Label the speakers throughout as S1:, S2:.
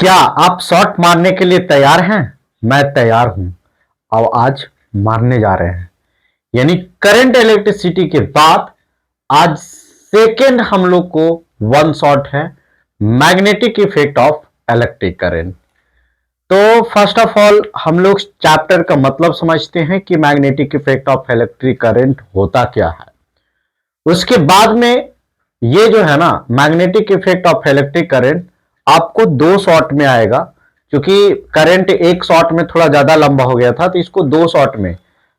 S1: क्या आप शॉट मारने के लिए तैयार हैं? मैं तैयार हूं और आज मारने जा रहे हैं। यानी करंट इलेक्ट्रिसिटी के बाद आज सेकेंड हम लोग को वन शॉट है, magnetic effect of electric current. तो फर्स्ट ऑफ ऑल हम लोग चैप्टर का मतलब समझते हैं कि magnetic effect of electric current होता क्या है। उसके बाद में ये जो है ना magnetic effect of electric current आपको दो शॉट में आएगा, क्योंकि करंट एक शॉट में थोड़ा ज्यादा लंबा हो गया था तो इसको दो शॉट में।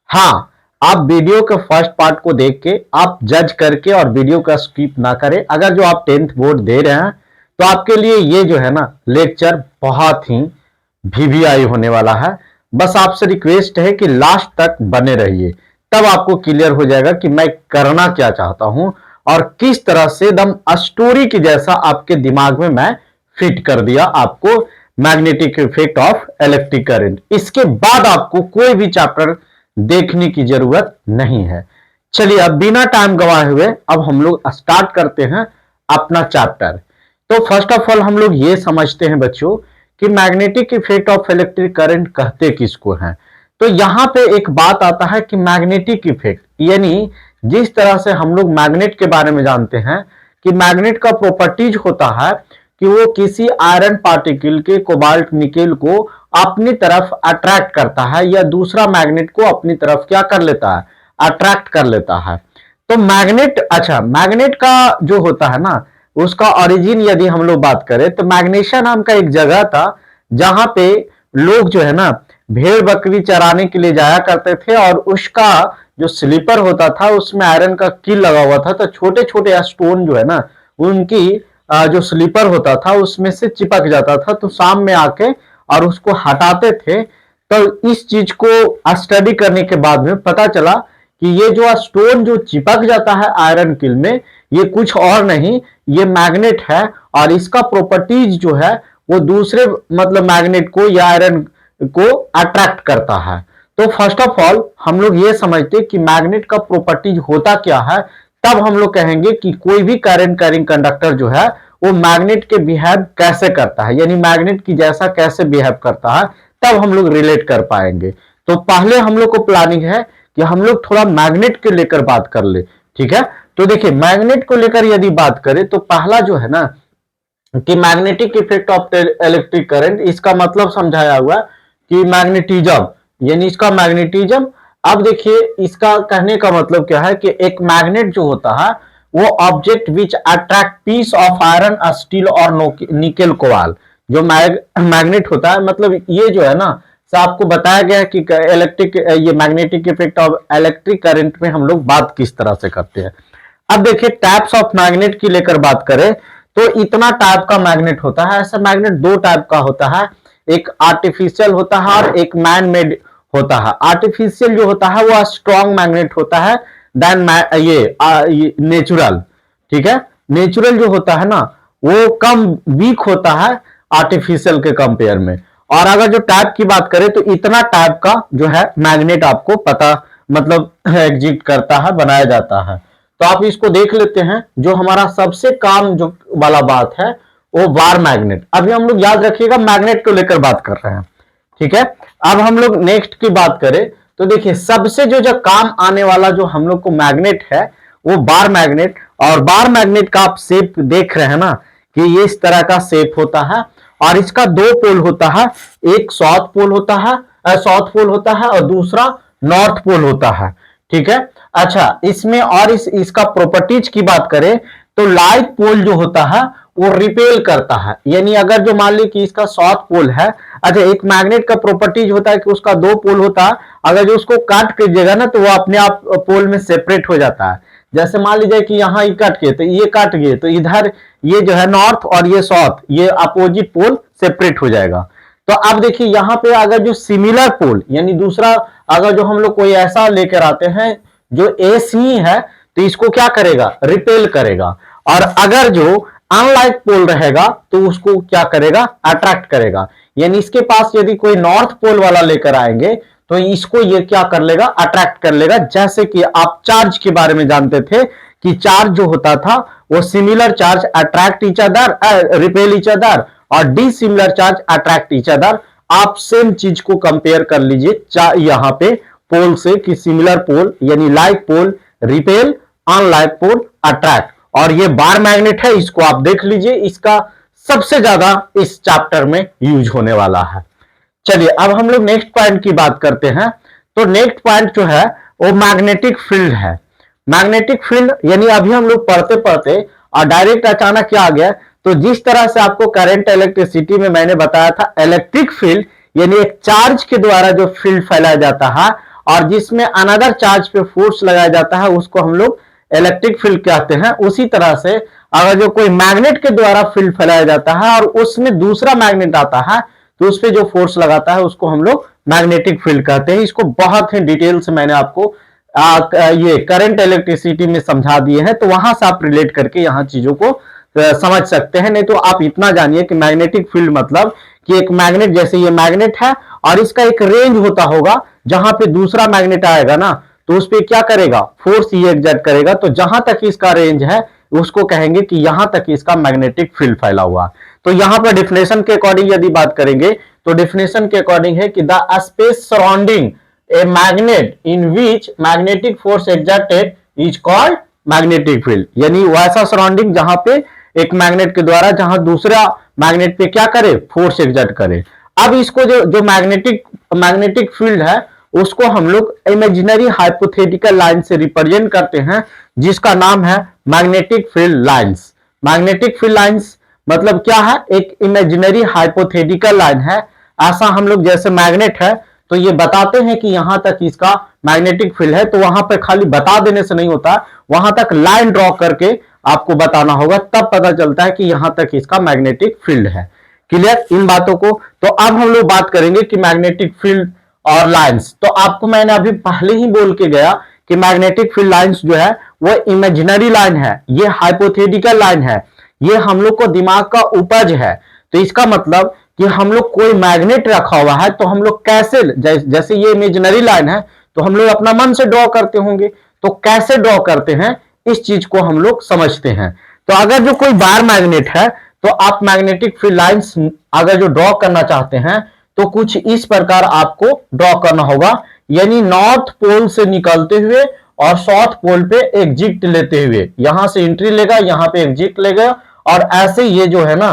S1: हाँ, आप वीडियो के फर्स्ट पार्ट को देख के आप जज करके और वीडियो का स्किप ना करें। अगर जो आप 10th बोर्ड दे रहे हैं तो आपके लिए ये जो है ना लेक्चर बहुत ही वीवीआई होने वाला है। बस आपसे रिक्वेस्ट है कि लास्ट तक बने रहिए, तब आपको क्लियर हो जाएगा कि मैं करना क्या चाहता हूं और किस तरह से एकदम स्टोरी की जैसा आपके दिमाग में मैं फिट कर दिया आपको magnetic effect of electric current. इसके बाद आपको कोई भी चैप्टर देखने की जरूरत नहीं है। चलिए अब बिना टाइम गवाए हुए अब हम लोग स्टार्ट करते हैं अपना चैप्टर। तो फर्स्ट ऑफ ऑल हम लोग ये समझते हैं बच्चों कि magnetic effect of electric current कहते किसको हैं। तो यहां पे एक बात आता है कि मैग्नेटिक इफेक्ट यानी जिस तरह से हम लोग मैग्नेट के बारे में जानते हैं कि मैग्नेट का प्रॉपर्टीज होता है कि वो किसी आयरन पार्टिकल के कोबाल्ट निकेल को अपनी तरफ अट्रैक्ट करता है या दूसरा मैग्नेट को अपनी तरफ क्या कर लेता है, अट्रैक्ट कर लेता है। तो मैग्नेट, अच्छा मैग्नेट का जो होता है ना उसका ओरिजिन यदि हम लोग बात करें तो मैग्नेशिया नाम का एक जगह था जहां पे लोग जो है ना भेड़ बकरी चराने के लिए जाया करते थे और उसका जो स्लीपर होता था उसमें आयरन का कील लगा हुआ था। तो छोटे छोटे स्टोन जो है ना उनकी जो स्लीपर होता था उसमें से चिपक जाता था, तो शाम में आके और उसको हटाते थे। तो इस चीज को स्टडी करने के बाद में पता चला कि ये जो स्टोन जो चिपक जाता है आयरन किल में ये कुछ और नहीं, ये मैग्नेट है और इसका प्रॉपर्टीज जो है वो दूसरे मतलब मैग्नेट को या आयरन को अट्रैक्ट करता है। तो फर्स्ट ऑफ ऑल हम लोग ये समझते कि मैग्नेट का प्रॉपर्टीज होता क्या है, तब हम लोग कहेंगे कि कोई भी करंट कैरिंग कंडक्टर जो है वो मैग्नेट के बिहेव कैसे करता है, यानी मैग्नेट की जैसा कैसे बिहेव करता है, तब हम लोग रिलेट कर पाएंगे। तो पहले हम लोग को प्लानिंग है कि हम लोग थोड़ा मैग्नेट के लेकर बात कर ले, ठीक है। तो देखिए मैग्नेट को लेकर यदि बात करें तो पहला जो है ना कि magnetic effect of electric current, इसका मतलब समझाया हुआ कि मैग्नेटिज्म यानी इसका मैग्नेटिज्म। अब देखिए इसका कहने का मतलब क्या है कि एक मैग्नेट जो होता है वो object which attract piece of iron steel और निकेल कोबाल्ट, जो मैग्नेट होता है, मतलब ये जो है ना आपको बताया गया है कि इलेक्ट्रिक ये magnetic effect of electric current में हम लोग बात किस तरह से करते हैं। अब देखिए टाइप्स ऑफ मैग्नेट की लेकर बात करें तो इतना टाइप का मैग्नेट होता है। ऐसा मैग्नेट दो टाइप का होता है, एक आर्टिफिशियल होता है और एक मैन मेड होता है। आर्टिफिशियल जो होता है वो स्ट्रॉन्ग मैग्नेट होता है देन ये नेचुरल, ठीक है। नेचुरल जो होता है ना वो कम वीक होता है आर्टिफिशियल के कंपेयर में। और अगर जो टाइप की बात करें तो इतना टाइप का जो है मैग्नेट आपको पता मतलब एग्जिस्ट करता है, बनाया जाता है। तो आप इसको देख लेते हैं। जो हमारा सबसे काम जो वाला बात है वो वार मैग्नेट। अभी हम लोग याद रखिएगा मैग्नेट को लेकर बात कर रहे हैं, ठीक है। अब हम लोग नेक्स्ट की बात करें तो देखिए सबसे जो काम आने वाला जो हम लोग को मैग्नेट है वो बार मैग्नेट। और बार मैग्नेट का आप शेप देख रहे हैं ना कि ये इस तरह का शेप होता है और इसका दो पोल होता है, एक साउथ पोल होता है और दूसरा नॉर्थ पोल होता है, ठीक है। अच्छा इसमें और इसका प्रॉपर्टीज की बात करें तो लाइट पोल जो होता है वो रिपेल करता है। यानी अगर जो मान ली कि इसका साउथ पोल है, अच्छा एक मैग्नेट का प्रॉपर्टीज होता है कि उसका दो पोल होता है, अगर जो उसको काट कीजिएगा ना तो वो अपने आप पोल में सेपरेट हो जाता है। जैसे मान लीजिए कि यहाँ ये कट गए तो ये काट गए तो इधर ये जो है नॉर्थ और ये साउथ ये अपोजिट पोल सेपरेट हो जाएगा। तो अब देखिए यहाँ पे अगर जो सिमिलर पोल यानी दूसरा अगर जो हम लोग कोई ऐसा लेकर आते हैं जो AC है तो इसको क्या करेगा, रिपेल करेगा। और अगर जो अनलाइक पोल रहेगा तो उसको क्या करेगा, अट्रैक्ट करेगा। यानी इसके पास यदि कोई नॉर्थ पोल वाला लेकर आएंगे तो इसको ये क्या कर लेगा, अट्रैक्ट कर लेगा। जैसे कि आप चार्ज के बारे में जानते थे कि चार्ज जो होता था वो similar charge attract each other, repel each other, और dissimilar charge attract each other. आप सेम चीज को कंपेयर कर लीजिए यहां पे पोल से कि सिमिलर पोल यानी like pole repel, unlike pole attract. और ये बार मैग्नेट है, इसको आप देख लीजिए, इसका सबसे ज्यादा इस चैप्टर में यूज होने वाला है। चलिए अब हम लोग नेक्स्ट पॉइंट की बात करते हैं। तो नेक्स्ट पॉइंट जो है वो मैग्नेटिक फील्ड है। मैग्नेटिक फील्ड यानी अभी हम लोग पढ़ते पढ़ते और डायरेक्ट अचानक क्या आ गया, तो जिस तरह से आपको करंट इलेक्ट्रिसिटी में मैंने बताया था इलेक्ट्रिक फील्ड यानी एक चार्ज के द्वारा जो फील्ड फैलाया जाता है और जिसमें अनदर चार्ज पे फोर्स लगाया जाता है उसको हम लोग इलेक्ट्रिक फील्ड कहते हैं। उसी तरह से अगर जो कोई मैग्नेट के द्वारा फील्ड फैलाया जाता है और उसमें दूसरा मैग्नेट आता है तो उस पर जो फोर्स लगाता है उसको हम लोग मैग्नेटिक फील्ड कहते हैं। इसको बहुत ही डिटेल से मैंने आपको ये करंट इलेक्ट्रिसिटी में समझा दिए हैं, तो वहां से आप रिलेट करके यहाँ चीजों को समझ सकते हैं। नहीं तो आप इतना जानिए कि मैग्नेटिक फील्ड मतलब कि एक मैग्नेट, जैसे ये मैग्नेट है और इसका एक रेंज होता होगा, जहां पे दूसरा मैग्नेट आएगा ना तो उस पर क्या करेगा, फोर्स ये एग्जर्ट करेगा। तो जहां तक इसका रेंज है उसको कहेंगे कि यहां तक इसका मैग्नेटिक फील्ड फैला हुआ। तो यहां पर डिफिनेशन के अकॉर्डिंग यदि बात करेंगे तो डिफिनेशन के अकॉर्डिंग है कि the space surrounding a magnet in which magnetic force exerted is called magnetic field. यानी वैसा सराउंडिंग जहां पे एक मैग्नेट के द्वारा जहां दूसरा मैग्नेट पे क्या करे, फोर्स एक्सर्ट करे। अब इसको जो मैग्नेटिक फील्ड है उसको हम लोग इमेजिनरी हाइपोथेटिकल लाइन से रिप्रेजेंट करते हैं जिसका नाम है magnetic field lines. Magnetic field lines मतलब क्या है, एक इमेजिनरी हाइपोथेटिकल लाइन है। ऐसा हम लोग जैसे मैग्नेट है तो ये बताते हैं कि यहां तक इसका मैग्नेटिक फील्ड है, तो वहां पर खाली बता देने से नहीं होता, वहां तक लाइन ड्रॉ करके आपको बताना होगा, तब पता चलता है कि यहां तक इसका मैग्नेटिक फील्ड है। क्लियर इन बातों को। तो अब हम लोग बात करेंगे कि मैग्नेटिक फील्ड और लाइंस। तो आपको मैंने अभी पहले ही बोल के गया कि मैग्नेटिक फील्ड लाइंस जो है वो इमेजिनरी लाइन है, ये हाइपोथेटिकल लाइन है, ये हम लोग को दिमाग का उपज है। तो इसका मतलब कि हम लोग कोई मैग्नेट रखा हुआ है तो हम लोग कैसे, जैसे ये इमेजिनरी लाइन है तो हम लोग अपना मन से ड्रॉ करते होंगे, तो कैसे ड्रॉ करते हैं इस चीज को हम लोग समझते हैं। तो अगर जो कोई बार मैग्नेट है तो आप मैग्नेटिक फील्ड लाइंस अगर जो ड्रॉ करना चाहते हैं तो कुछ इस प्रकार आपको ड्रॉ करना होगा, यानी नॉर्थ पोल से निकलते हुए और साउथ पोल पे एग्जिट लेते हुए, यहां से एंट्री लेगा, यहां पे एग्जिट लेगा और ऐसे ये जो है ना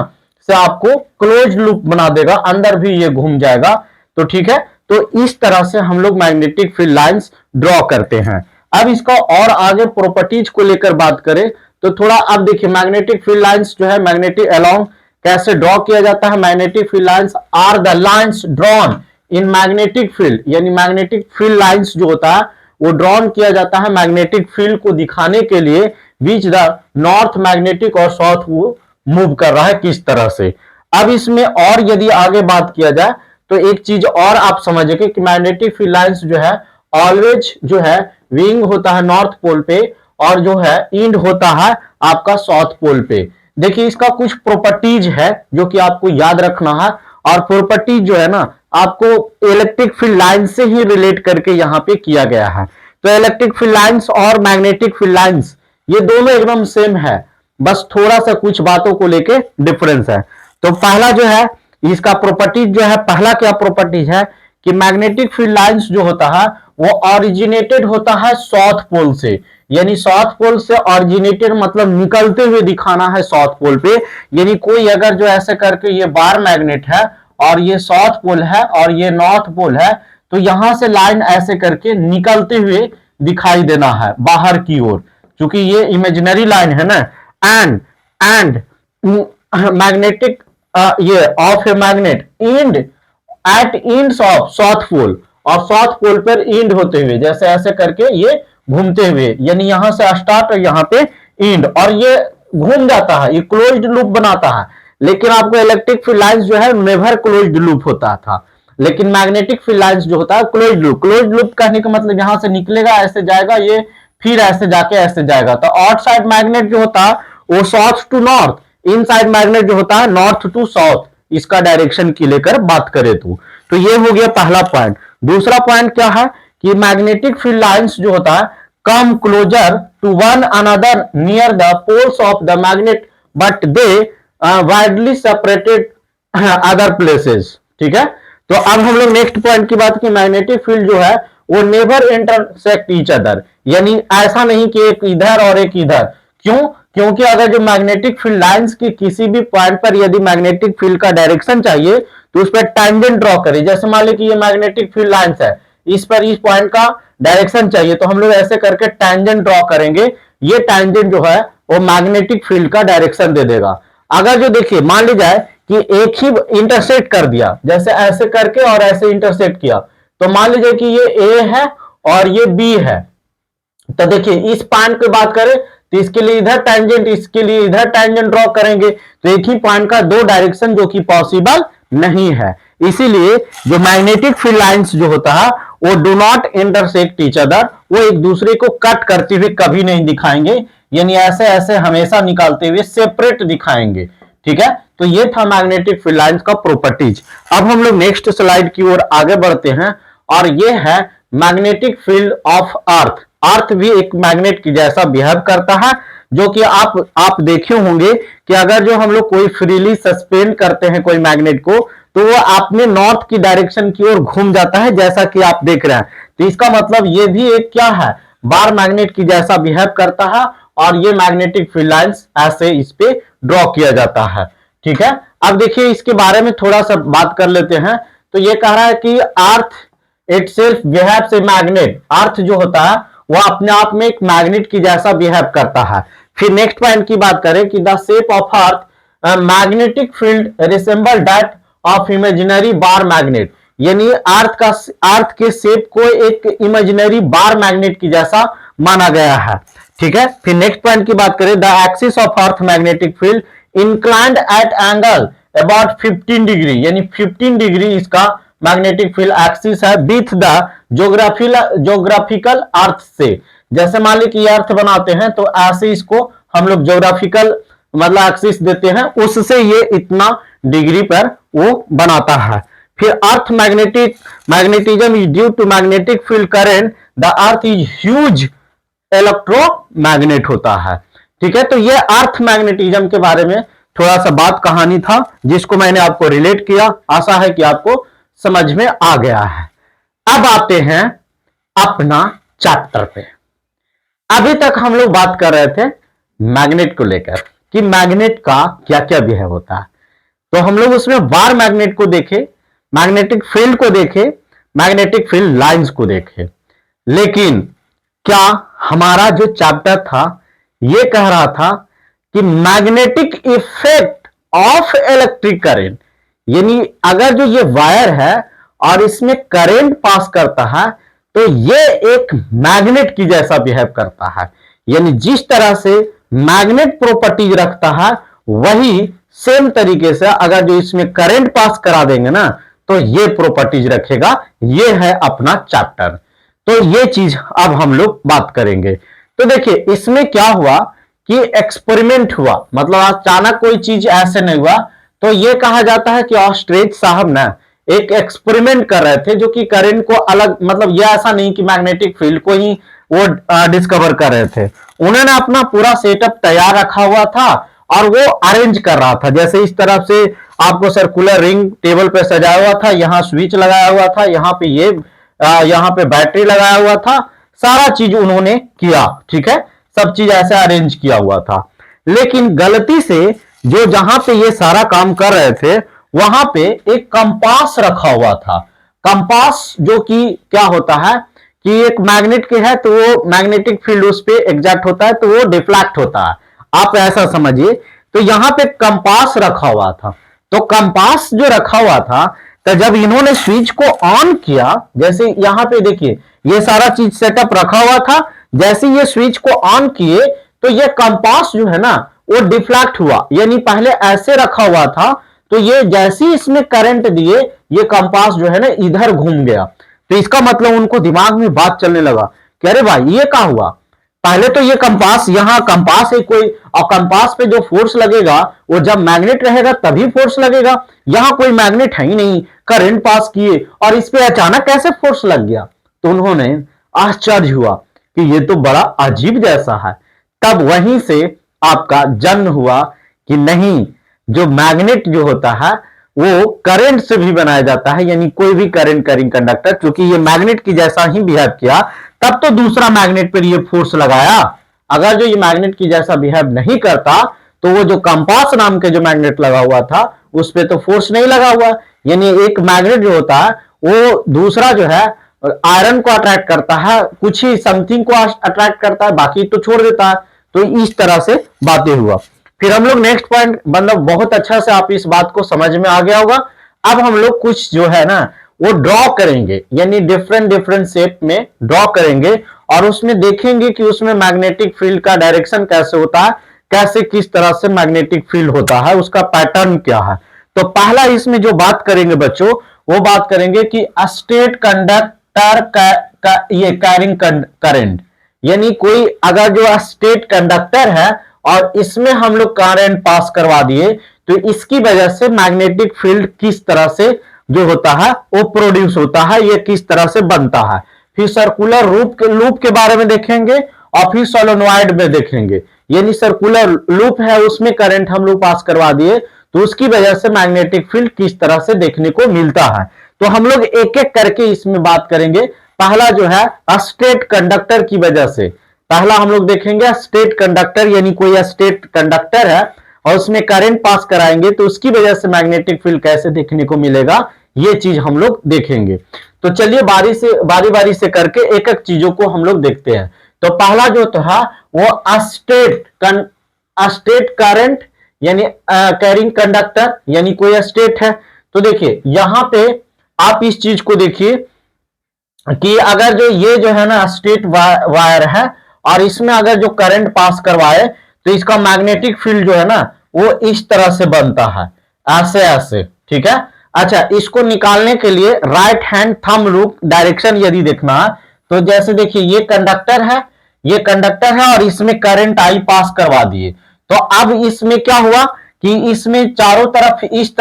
S1: से आपको क्लोज लूप बना देगा, अंदर भी ये घूम जाएगा। तो ठीक है, तो इस तरह से हम लोग मैग्नेटिक फील्ड लाइंस ड्रॉ करते हैं। अब इसका और आगे प्रॉपर्टीज को लेकर बात करें तो थोड़ा अब देखिए मैग्नेटिक फील्ड लाइंस जो है मैग्नेटिक अलोंग कैसे ड्रॉ किया जाता है। Magnetic field lines are the lines drawn in magnetic field, यानी मैग्नेटिक फील्ड लाइंस जो होता है वो ड्रॉन किया जाता है मैग्नेटिक फील्ड को दिखाने के लिए बीच द नॉर्थ मैग्नेटिक और साउथ वो मूव कर रहा है किस तरह से। अब इसमें और यदि आगे बात किया जाए तो एक चीज और आप समझिए कि मैग्नेटिक फील्ड लाइंस जो है ऑलवेज जो है विंग होता है नॉर्थ पोल पे और जो है इंड होता है आपका साउथ पोल पे। देखिए इसका कुछ प्रॉपर्टीज है जो कि आपको याद रखना है, और प्रॉपर्टीज जो है ना आपको इलेक्ट्रिक फील्ड लाइन से ही रिलेट करके यहां पे किया गया है। तो इलेक्ट्रिक फील्ड लाइंस और मैग्नेटिक फील्ड लाइंस ये दोनों एकदम सेम है, बस थोड़ा सा कुछ बातों को लेके डिफरेंस है। तो पहला जो है इसका प्रॉपर्टीज जो है, पहला क्या प्रॉपर्टीज है कि मैग्नेटिक फील्ड लाइंस जो होता है वो ऑरिजिनेटेड होता है साउथ पोल से, यानी साउथ पोल से ऑरिजिनेटेड मतलब निकलते हुए दिखाना है साउथ पोल पे। यानी कोई अगर जो ऐसे करके ये बार मैग्नेट है और ये साउथ पोल है और ये नॉर्थ पोल है तो यहां से लाइन ऐसे करके निकलते हुए दिखाई देना है बाहर की ओर, क्योंकि ये इमेजिनरी लाइन है ना। एंड मैग्नेटिक ये of a magnet end at ends of south pole, और साउथ पोल पर इंड होते हुए जैसे ऐसे करके ये घूमते हुए, यानी यहां से स्टार्ट और यहां पे इंड, और ये घूम जाता है, ये क्लोज्ड लूप बनाता है। लेकिन आपको इलेक्ट्रिक फील्ड लाइंस जो है नेवर क्लोज्ड लूप होता था, लेकिन मैग्नेटिक फील्ड लाइंस जो होता है क्लोज्ड लूप। क्लोज्ड लूप कहने का मतलब यहां से निकलेगा ऐसे जाएगा ये, फिर ऐसे जाके ऐसे जाएगा। तो आउटसाइड मैग्नेट जो होता है वो south to north, inside magnet जो होता है नॉर्थ टू साउथ, इसका डायरेक्शन की लेकर बात करें तो ये हो गया पहला पॉइंट। दूसरा पॉइंट क्या है कि मैग्नेटिक फील्ड लाइंस जो होता है come closer to one another near the poles of the magnet but they widely separated other places. ठीक है, तो अब हम लोग नेक्स्ट पॉइंट की बात की, मैग्नेटिक फील्ड जो है वो नेवर इंटरसेक्ट ईच अदर, यानी ऐसा नहीं कि एक इधर और एक इधर। क्यों? क्योंकि अगर जो मैग्नेटिक फील्ड लाइंस की किसी भी पॉइंट पर यदि मैग्नेटिक फील्ड का डायरेक्शन चाहिए तो उस पर टैंजेंट ड्रॉ करें। जैसे मान लीजिए कि ये मैग्नेटिक फील्ड लाइंस है, इस पर इस पॉइंट का डायरेक्शन चाहिए तो हम लोग ऐसे करके टैंजेंट ड्रॉ करेंगे। ये टैंजेंट जो है वो मैग्नेटिक फील्ड का डायरेक्शन दे देगा। अगर जो देखिए मान ली जाए कि एक ही इंटरसेक्ट कर दिया, जैसे ऐसे करके और ऐसे इंटरसेक्ट किया, तो मान लीजिए कि ये ए है और ये बी है, तो देखिए इस पॉइंट की बात करें तो इसके लिए इधर टैंजेंट, इसके लिए इधर टैंजेंट ड्रॉ करेंगे, तो एक ही पॉइंट का दो डायरेक्शन जो कि पॉसिबल नहीं है। इसीलिए जो मैग्नेटिक फील्ड लाइंस जो होता है वो do not intersect each other, वो एक दूसरे को कट करते हुए कभी नहीं दिखाएंगे, यानी ऐसे ऐसे हमेशा निकालते हुए सेपरेट दिखाएंगे। ठीक है, तो ये था मैग्नेटिक फील्ड लाइंस का प्रॉपर्टीज। अब हम लोग नेक्स्ट स्लाइड की ओर आगे बढ़ते हैं और ये है मैग्नेटिक फील्ड ऑफ अर्थ। अर्थ भी एक मैग्नेट की जैसा बिहेव करता है, जो कि आप देखे होंगे कि अगर जो हम लोग कोई फ्रीली सस्पेंड करते हैं कोई मैग्नेट को तो वो अपने नॉर्थ की डायरेक्शन की ओर घूम जाता है, जैसा कि आप देख रहे हैं। तो इसका मतलब ये भी एक क्या है, बार मैग्नेट की जैसा बिहेव करता है और ये मैग्नेटिक फील्ड लाइंस ऐसे इस पे ड्रॉ किया जाता है। ठीक है, अब देखिए इसके बारे में थोड़ा सा बात कर लेते हैं। तो ये कह रहा है कि earth itself behaves a magnet, earth जो होता है वो अपने आप में एक मैग्नेट की जैसा बिहेव करता है। फिर नेक्स्ट पॉइंट की बात करें कि the shape of earth magnetic field resemble that of imaginary bar magnet, यानी अर्थ के शेप को एक इमेजिनरी बार मैग्नेट की जैसा माना गया है। ठीक है, फिर नेक्स्ट पॉइंट की बात करें, the axis of earth magnetic field inclined at angle about 15 degree, यानी 15 डिग्री इसका मैग्नेटिक फील्ड एक्सिस है विथ द ज्योग्राफिकल अर्थ से। जैसे मान ली कि अर्थ बनाते हैं तो ऐसे इसको हम लोग ज्योग्राफिकल मतलब एक्सिस देते हैं, उससे ये इतना डिग्री पर वो बनाता है। फिर earth magnetism is due to magnetic field current, the earth is huge electromagnet होता है। ठीक है, तो ये अर्थ मैग्नेटिज्म के बारे में थोड़ा सा बात कहानी था जिसको मैंने आपको रिलेट किया, आशा है कि आपको समझ में आ गया है। अब आते हैं अपना चैप्टर पे। अभी तक हम लोग बात कर रहे थे मैग्नेट को लेकर कि मैग्नेट का क्या क्या बिहेव होता है, तो हम लोग उसमें बार मैग्नेट को देखे, मैग्नेटिक फील्ड को देखे, मैग्नेटिक फील्ड लाइंस को देखे। लेकिन क्या हमारा जो चैप्टर था ये कह रहा था कि magnetic effect of electric current, यानी अगर जो ये वायर है और इसमें करंट पास करता है तो ये एक मैग्नेट की जैसा बिहेव करता है, यानी जिस तरह से मैग्नेट प्रॉपर्टीज रखता है वही सेम तरीके से अगर जो इसमें करंट पास करा देंगे ना तो ये प्रॉपर्टीज रखेगा। ये है अपना चैप्टर, तो ये चीज अब हम लोग बात करेंगे। तो देखिए इसमें क्या हुआ कि एक्सपेरिमेंट हुआ, मतलब अचानक कोई चीज ऐसे नहीं हुआ। तो ये कहा जाता है कि ऑस्ट्रेच साहब ना एक एक्सपेरिमेंट कर रहे थे जो कि करंट को अलग, मतलब ये ऐसा नहीं कि मैग्नेटिक फील्ड को ही वो डिस्कवर कर रहे थे, उन्होंने अपना पूरा सेटअप तैयार रखा हुआ था और वो अरेंज कर रहा था। जैसे इस तरफ से आपको सर्कुलर रिंग टेबल पे सजाया हुआ था, यहाँ स्विच लगाया हुआ था, यहाँ पे ये यहाँ पे बैटरी लगाया हुआ था, सारा चीज उन्होंने किया। ठीक है, सब चीज ऐसे अरेंज किया हुआ था। लेकिन गलती से जो जहां पे ये सारा काम कर रहे थे वहां पे एक कंपास रखा हुआ था। कंपास जो कि क्या होता है कि एक मैग्नेट के है तो वो मैग्नेटिक फील्ड उस पे एग्जैक्ट होता है तो वो डिफ्लेक्ट होता है, आप ऐसा समझिए। तो यहां पे कंपास रखा हुआ था, तो कंपास जो रखा हुआ था तो जब इन्होंने स्विच को ऑन किया, जैसे यहां पे देखिए ये सारा चीज सेटअप रखा हुआ था, जैसे ये स्विच को ऑन किए तो ये कंपास जो है ना वो डिफ्लेक्ट हुआ, यानी पहले ऐसे रखा हुआ था तो ये जैसे ही इसमें करंट दिए ये कंपास जो है ना इधर घूम गया। तो इसका मतलब उनको दिमाग में बात चलने लगा कि अरे भाई ये क्या हुआ, पहले तो ये कंपास, यहाँ कंपास है कोई, और कंपास पे जो फोर्स लगेगा वो जब मैग्नेट रहेगा तभी फोर्स लगेगा, यहाँ कोई मैग्नेट है ही नहीं, करंट पास किए और इस पे अचानक कैसे फोर्स लग गया। तो उन्होंने आश्चर्य हुआ कि ये तो बड़ा अजीब जैसा है। तब वहीं से आपका जन्म हुआ कि नहीं, जो मैग्नेट जो होता है वो करंट से भी बनाया जाता है, यानी कोई भी करंट कैरिंग कंडक्टर, क्योंकि ये मैग्नेट की जैसा ही बिहेव किया तब तो दूसरा मैग्नेट पर ये फोर्स लगाया। अगर जो ये मैग्नेट की जैसा बिहेव नहीं करता तो वो जो कंपास नाम के जो मैग्नेट लगा हुआ था उस पर तो फोर्स नहीं लगा हुआ। यानी एक मैग्नेट जो होता है वो दूसरा जो है आयरन को अट्रैक्ट करता है, कुछ ही समथिंग को अट्रैक्ट करता है, बाकी तो छोड़ देता है। तो इस तरह से बातें हुआ। फिर हम लोग नेक्स्ट पॉइंट, मतलब बहुत अच्छा से आप इस बात को समझ में आ गया होगा। अब हम लोग कुछ जो है ना वो ड्रॉ करेंगे, यानी डिफरेंट डिफरेंट शेप में ड्रॉ करेंगे और उसमें देखेंगे कि उसमें मैग्नेटिक फील्ड का डायरेक्शन कैसे होता है, कैसे किस तरह से मैग्नेटिक फील्ड होता है, उसका पैटर्न क्या है। तो पहला इसमें जो बात करेंगे बच्चों, वो बात करेंगे कि स्टेट कंडक्टर का ये कैरिंग करंट, यानी कोई अगर जो स्टेट कंडक्टर है और इसमें हम लोग करंट पास करवा दिए तो इसकी वजह से मैग्नेटिक फील्ड किस तरह से जो होता है वो प्रोड्यूस होता है, ये किस तरह से बनता है। फिर सर्कुलर लूप के बारे में देखेंगे और फिर सोलेनॉइड में देखेंगे, यानी सर्कुलर लूप है उसमें करंट हम लोग पास करवा दिए तो उसकी वजह से मैग्नेटिक फील्ड किस तरह से देखने को मिलता है। तो हम लोग एक एक करके इसमें बात करेंगे। पहला जो है स्टेट कंडक्टर की वजह से, पहला हम लोग देखेंगे स्टेट कंडक्टर, यानी कोई स्टेट कंडक्टर है और उसमें करंट पास कराएंगे तो उसकी वजह से मैग्नेटिक फील्ड कैसे देखने को मिलेगा, ये चीज हम लोग देखेंगे। तो चलिए बारी बारी से करके एक एक चीजों को हम लोग देखते हैं। तो पहला जो था वो स्टेट करंट, यानी कैरिंग कंडक्टर, यानी कोई स्टेट है। तो देखिए यहां पे आप इस चीज को देखिए कि अगर जो ये जो है ना स्टेट वायर है और इसमें अगर जो करंट पास करवाए तो इसका मैग्नेटिक फील्ड जो है ना वो इस तरह से बनता है, ऐसे ऐसे, ठीक है। अच्छा, इसको निकालने के लिए right hand thumb rule direction यदि देखना है तो जैसे देखिए ये कंडक्टर है, ये कंडक्टर है और इसमें करंट आई पास करवा दिए तो अब इसमें क्या हुआ कि इसमें चारों तरफ इस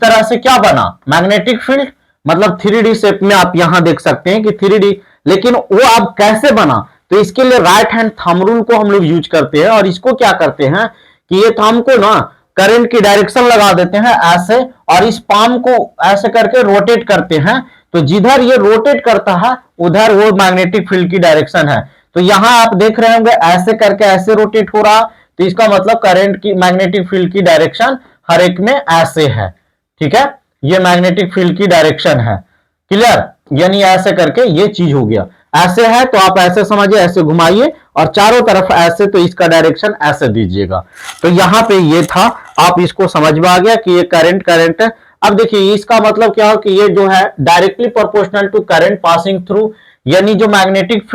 S1: तरह से क्या बना, मैग्नेटिक फील्ड। मतलब 3D शेप में आप यहां देख सकते हैं कि 3D, लेकिन वो अब कैसे बना, तो इसके लिए राइट हैंड थंब रूल को हम लोग यूज करते हैं और इसको क्या करते हैं कि ये थंब को ना करंट की डायरेक्शन लगा देते हैं ऐसे और इस पाम को ऐसे करके रोटेट करते हैं। तो जिधर ये रोटेट करता है उधर वो मैग्नेटिक फील्ड की डायरेक्शन है। तो यहां आप देख रहे होंगे ऐसे करके ऐसे रोटेट हो रहा, तो इसका मतलब करंट की मैग्नेटिक फील्ड की डायरेक्शन हर एक में ऐसे है, ठीक है। ये मैग्नेटिक फील्ड की डायरेक्शन है, क्लियर, यानी ऐसे करके ये चीज हो गया। ऐसे है तो आप ऐसे समझिए, ऐसे घुमाइए और चारों तरफ ऐसे, तो इसका डायरेक्शन ऐसे दीजिएगा। तो यहां पे ये था, आप इसको समझ में आ गया कि ये करंट है। अब देखिए इसका मतलब क्या हो कि ये जो है directly proportional to current passing through, यानी जो मैग्नेटिक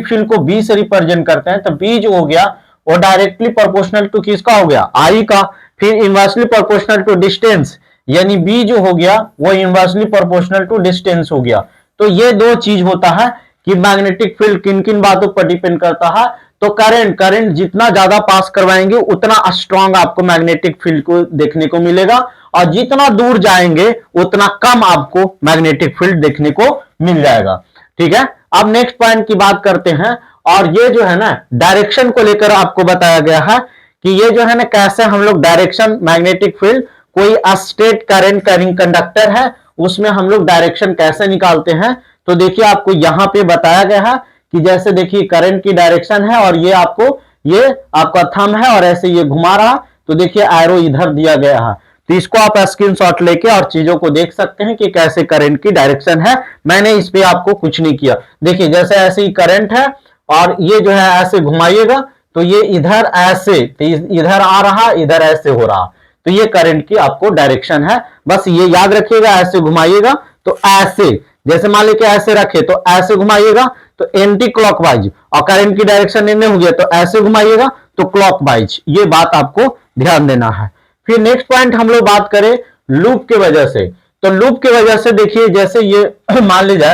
S1: फील्ड को बी से रिप्रेजेंट करते हैं, तो बी जो हो गया वो डायरेक्टली प्रोपोर्शनल टू किसका हो गया, आई का। फिर इनवर्सली प्रोपोर्शनल टू डिस्टेंस, यानी बी जो हो गया वो इनवर्सली प्रोपोर्शनल टू डिस्टेंस हो गया। तो ये दो चीज होता है कि मैग्नेटिक फील्ड किन किन बातों पर डिपेंड करता है। तो करंट जितना ज्यादा पास करवाएंगे उतना स्ट्रांग आपको मैग्नेटिक फील्ड को देखने को मिलेगा और जितना दूर जाएंगे उतना कम आपको मैग्नेटिक फील्ड देखने को मिल जाएगा, ठीक है। अब नेक्स्ट पॉइंट की बात करते हैं और ये जो है ना डायरेक्शन को लेकर आपको बताया गया है कि ये जो है ना कैसे हम लोग डायरेक्शन मैग्नेटिक फील्ड, कोई स्टेट करंट कैरिंग कंडक्टर है उसमें हम लोग डायरेक्शन कैसे निकालते हैं। तो देखिए आपको यहां पे बताया गया है कि जैसे देखिए करंट की डायरेक्शन है और ये आपका थंब है और ऐसे ये घुमा रहा, तो देखिए एरो इधर दिया गया है। तो इसको आप स्क्रीनशॉट लेके और चीजों को देख सकते हैं कि कैसे करंट की डायरेक्शन है। मैंने इस पे आपको कुछ नहीं किया, देखिए जैसे ऐसे ही करंट है और ये जो है ऐसे घुमाइएगा तो ये इधर ऐसे, तो इधर आ रहा, इधर ऐसे हो रहा, तो ये करंट की आपको डायरेक्शन है। बस ये याद रखिएगा, ऐसे घुमाइएगा तो ऐसे, जैसे मान लीजिए ऐसे रखे तो ऐसे घुमाइएगा तो एंटी क्लॉकवाइज, और करंट की डायरेक्शन इनमें हो गया तो ऐसे घुमाइएगा तो क्लॉकवाइज, ये बात आपको ध्यान देना है। फिर नेक्स्ट पॉइंट हम लोग बात करें लूप के वजह से। तो लूप के वजह से देखिए जैसे ये मान लीजिए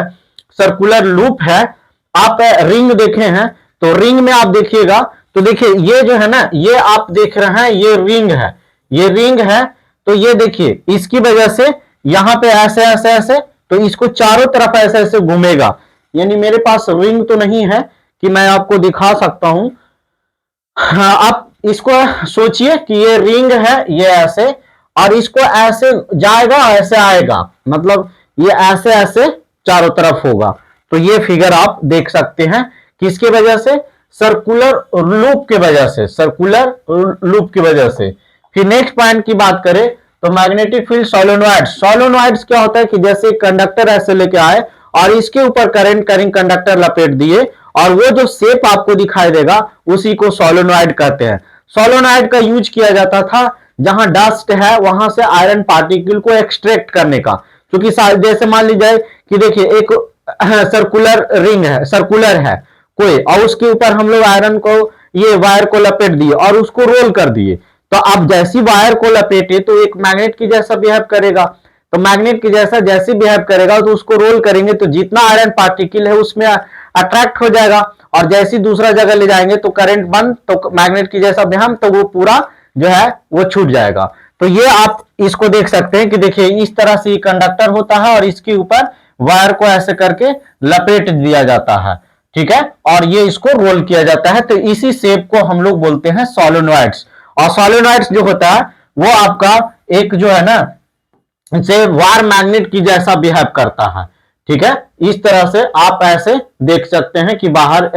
S1: सर्कुलर लूप है, आप रिंग देखे हैं तो रिंग में आप देखिएगा तो देखिए ये जो है ना, ये आप देख रहे हैं ये रिंग है, ये रिंग है। तो ये देखिए इसकी वजह से यहां पे ऐसे ऐसे ऐसे, तो इसको चारों तरफ ऐसे ऐसे घूमेगा। यानी मेरे पास रिंग तो नहीं है कि मैं आपको दिखा सकता हूं, हाँ, आप इसको सोचिए कि ये रिंग है, ये ऐसे, और इसको ऐसे जाएगा ऐसे आएगा, मतलब ये ऐसे ऐसे चारों तरफ होगा। तो ये फिगर आप देख सकते हैं किसकी वजह से, सर्कुलर लूप की वजह से, सर्कुलर लूप की वजह से। फिर नेक्स्ट पॉइंट की बात करें तो मैग्नेटिक फील्ड सोलेनोइड्स। सोलेनोइड्स क्या होता है कि जैसे कंडक्टर ऐसे लेके आए और इसके ऊपर करंट करिंग कंडक्टर लपेट दिए और वो जो शेप आपको दिखाई देगा उसी को सोलेनोइड कहते हैं। सोलेनोइड का यूज किया जाता था जहां डस्ट है वहां से आयरन पार्टिकल को एक्सट्रैक्ट करने का। क्योंकि जैसे मान लीजिए कि देखिए एक सर्कुलर रिंग है, सर्कुलर है कोई, और उसके ऊपर हम लोग आयरन को, ये वायर को लपेट दिए और उसको रोल कर दिए। तो अब जैसी वायर को लपेटे तो एक मैग्नेट की जैसा बिहेव करेगा, तो मैग्नेट की जैसा जैसे बिहेव करेगा तो उसको रोल करेंगे तो जितना आयरन पार्टिकल है उसमें अट्रैक्ट हो जाएगा, और जैसी दूसरा जगह ले जाएंगे तो करंट बंद, तो मैग्नेट की जैसा बिहेव, तो वो पूरा जो है वो छूट जाएगा। तो ये आप इसको देख सकते हैं कि देखिए इस तरह से ये कंडक्टर होता है और इसके ऊपर वायर को ऐसे करके लपेट दिया जाता है, ठीक है, और ये इसको रोल किया जाता है। तो इसी शेप को हम लोग बोलते हैं सोलेनोइड्स। और सोलेनोइड्स जो होता है वो आपका एक जो है ना से वायर मैग्नेट की जैसा बिहेव करता है, ठीक है। इस तरह से आप ऐसे देख सकते हैं कि बाहर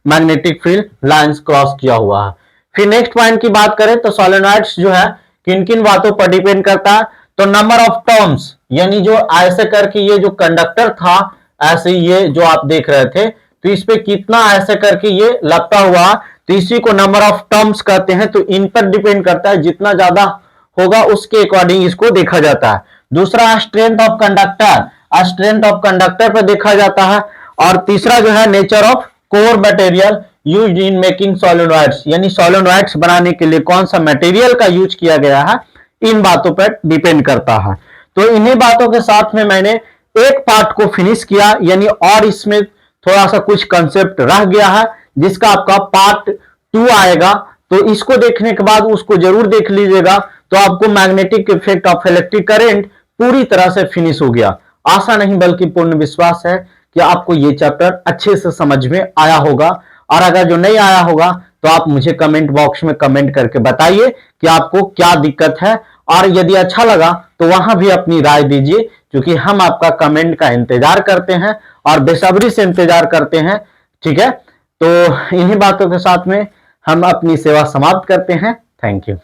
S1: मैग्नेटिक फील्ड लाइंस क्रॉस किया हुआ है। फिर नेक्स्ट पॉइंट की बात करें तो सोलेनोइड्स जो है किन किन बातों पर डिपेंड करता है, तो नंबर ऑफ टर्न्स, यानी जो ऐसे करके ये जो कंडक्टर था ऐसे ये जो आप देख रहे थे तो इस पे कितना ऐसे करके ये लगता हुआ, तो इसी को नंबर ऑफ टर्म्स कहते हैं। तो इन पर डिपेंड करता है, जितना ज्यादा होगा उसके अकॉर्डिंग इसको देखा जाता है। दूसरा strength of conductor, strength of conductor पर देखा जाता है। और तीसरा जो है nature of core material used in making सोलेनोइड्स, यानी सोलेनोइड्स बनाने के लिए कौन सा मटेरियल का यूज किया गया है, इन बातों पर डिपेंड करता है। तो इन्हीं बातों के साथ में मैंने एक पार्ट को फिनिश किया, यानी और इसमें थोड़ा सा कुछ कंसेप्ट रह गया है जिसका आपका पार्ट 2 आएगा। तो इसको देखने के बाद उसको जरूर देख लीजिएगा, तो आपको magnetic effect of electric current पूरी तरह से फिनिश हो गया। आशा नहीं बल्कि पूर्ण विश्वास है कि आपको ये चैप्टर अच्छे से समझ में आया होगा। और अगर जो नहीं आया होगा तो आप मुझे कमेंट बॉक्स में कमेंट करके बताइए कि आपको क्या दिक्कत है, और यदि अच्छा लगा तो वहां भी अपनी राय दीजिए, क्योंकि हम आपका कमेंट का इंतजार करते हैं और बेसब्री से इंतजार करते हैं, ठीक है। तो इन्हीं बातों के साथ में हम अपनी सेवा समाप्त करते हैं। Thank you.